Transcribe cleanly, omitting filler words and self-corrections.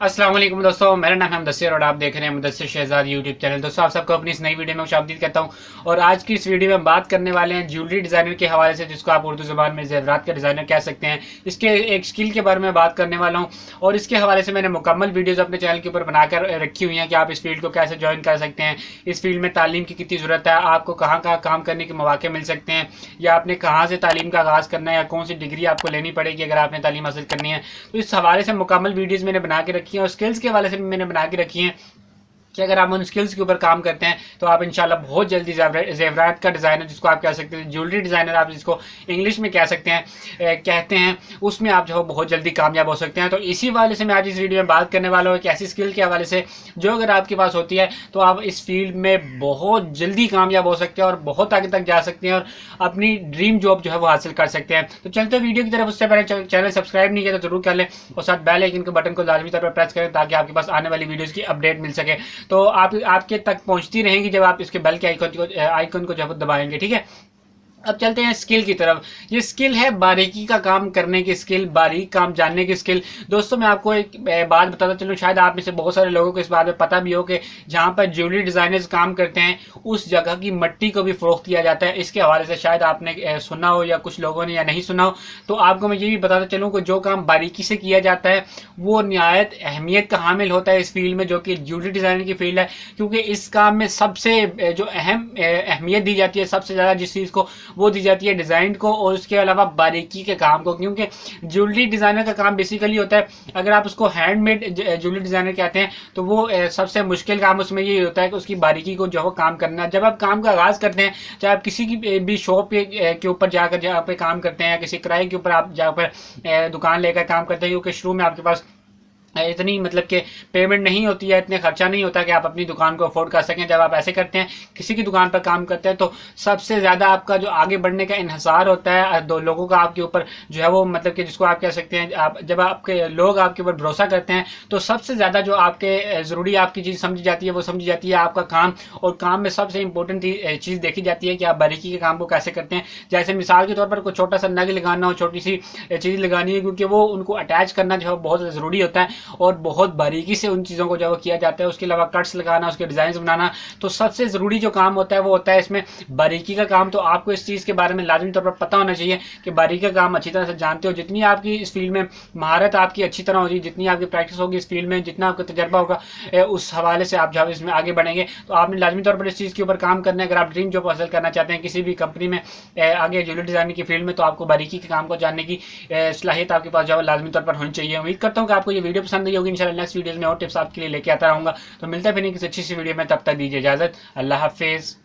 अस्सलाम वालेकुम दोस्तों, मेरा नाम है मुदस्सिर और आप देख रहे हैं मुदस्सिर शहजाद यूट्यूब चैनल। दोस्तों, आप सबको अपनी इस नई वीडियो में खुशामदीद कहता हूं। और आज की इस वीडियो में बात करने वाले हैं ज्वेलरी डिज़ाइनर के हवाले से, जिसको आप उर्दू ज़बान में ज़ेवरात का डिज़ाइनर कह सकते हैं। इसके एक स्किल के बारे में बात करने वाला हूँ और इसके हवाले से मैंने मुकम्मल वीडियोज़ अपने चैनल के ऊपर बनाकर रखी हुई हैं कि आप इस फील्ड को कैसे ज्वाइन कर सकते हैं, इस फील्ड में तालीम की कितनी ज़रूरत है, आपको कहाँ कहाँ काम करने के मौके मिल सकते हैं, या आपने कहाँ से तालीम का आगाज़ करना है, या कौन सी डिग्री आपको लेनी पड़ेगी अगर आपने तालीम हासिल करनी है। तो इस हवाले से मुकम्मल वीडियोज़ मैंने बना के रखी हैं और स्किल्स के हवाले से मैंने बना के रखी हैं कि अगर आप उन स्किल्स के ऊपर काम करते हैं तो आप इंशाल्लाह बहुत जल्दी ज़ेवरात का डिज़ाइनर, जिसको आप कह सकते हैं ज्वेलरी डिज़ाइनर, आप जिसको इंग्लिश में कह सकते हैं कहते हैं, उसमें आप जो है बहुत जल्दी कामयाब हो सकते हैं। तो इसी वाले से मैं आज इस वीडियो में बात करने वाला हूँ एक ऐसी स्किल के हवाले से जो अगर आपके पास होती है तो आप इस फील्ड में बहुत जल्दी कामयाब हो सकते हैं और बहुत आगे तक जा सकते हैं और अपनी ड्रीम जॉब जो है वो हासिल कर सकते हैं। तो चलते वीडियो की तरफ। उससे पहले चैनल सब्सक्राइब नहीं किया तो जरूर कर लें और साथ बेल आइकन के बटन को लाजमी तौर पर प्रेस करें ताकि आपके पास आने वाली वीडियोज़ की अपडेट मिल सके। तो आपके तक पहुंचती रहेंगी जब आप इसके बेल के आइकन को जब दबाएंगे। ठीक है, अब चलते हैं स्किल की तरफ। ये स्किल है बारीकी का काम करने की स्किल, बारीक काम जानने की स्किल। दोस्तों, मैं आपको एक बात बताता चलूँ, शायद आप में से बहुत सारे लोगों को इस बात में पता भी हो कि जहाँ पर ज्वेलरी डिज़ाइनर्स काम करते हैं उस जगह की मिट्टी को भी फ़रोख्त किया जाता है। इसके हवाले से शायद आपने सुना हो या कुछ लोगों ने या नहीं सुना हो। तो आपको मैं ये भी बताता चलूँ कि जो काम बारीकी से किया जाता है वो निहायत अहमियत का हामिल होता है इस फील्ड में, जो कि ज्वेलरी डिज़ाइनर की फील्ड है। क्योंकि इस काम में सबसे जो अहमियत दी जाती है, सबसे ज़्यादा जिस चीज़ को वो दी जाती है डिज़ाइन को, और उसके अलावा बारीकी के काम को। क्योंकि ज्वेलरी डिज़ाइनर का काम बेसिकली होता है, अगर आप उसको हैंडमेड ज्वेलरी डिज़ाइनर कहते हैं तो वो सबसे मुश्किल काम उसमें ये होता है कि उसकी बारीकी को जो है काम करना। जब आप काम का आगाज़ करते हैं, चाहे आप किसी की भी शॉप के ऊपर जाकर जहाँ पे काम करते हैं, या किसी किराए के ऊपर आप जहाँ पर दुकान लेकर काम करते हैं, क्योंकि शुरू में आपके पास इतनी मतलब कि पेमेंट नहीं होती है, इतने खर्चा नहीं होता कि आप अपनी दुकान को अफोर्ड कर सकें। जब आप ऐसे करते हैं, किसी की दुकान पर काम करते हैं, तो सबसे ज़्यादा आपका जो आगे बढ़ने का इन्हिसार होता है दो लोगों का आपके ऊपर जो है वो, मतलब कि जिसको आप कह सकते हैं, आप जब आपके लोग आपके ऊपर भरोसा करते हैं तो सबसे ज़्यादा जो आपके ज़रूरी आपकी चीज़ समझी जाती है वो समझी जाती है आपका काम। और काम में सबसे इंपॉर्टेंट चीज़ देखी जाती है कि आप बारीकी के काम को कैसे करते हैं। जैसे मिसाल के तौर पर कोई छोटा सा नग लगाना हो, छोटी सी चीज़ लगानी है, क्योंकि वो उनको अटैच करना जो है बहुत ज़रूरी होता है और बहुत बारीकी से उन चीज़ों को जब किया जाता है। उसके अलावा कट्स लगाना, उसके डिज़ाइन बनाना, तो सबसे ज़रूरी जो काम होता है वो होता है इसमें बारीकी का काम। तो आपको इस चीज़ के बारे में लाजमी तौर पर पता होना चाहिए कि बारीकी का काम अच्छी तरह से जानते हो। जितनी आपकी इस फील्ड में महारत आपकी अच्छी तरह होगी, जितनी आपकी प्रैक्टिस होगी इस फील्ड में, जितना आपका तजर्बा होगा, उस हवाले से आप जब इसमें आगे बढ़ेंगे तो आपने लाजमी तौर पर इस चीज़ के ऊपर काम करना है। अगर आप ड्रीम जॉब हासिल करना चाहते हैं किसी भी कंपनी में आगे ज्वेलरी डिज़ाइनिंग की फील्ड में, तो आपको बारीकी के काम को जानने की सलाहियत आपके पास जो है लाजमी तौर पर होनी चाहिए। उम्मीद करता हूँ कि आपको ये वीडियो पसंद आई होगी। इंशाल्लाह नेक्स्ट वीडियोज़ में और टिप्स आपके लिए लेके आता रहूँगा। तो मिलता है फिर किसी अच्छी सी वीडियो में, तब तक दीजिए इजाज़त। अल्लाह हाफिज़।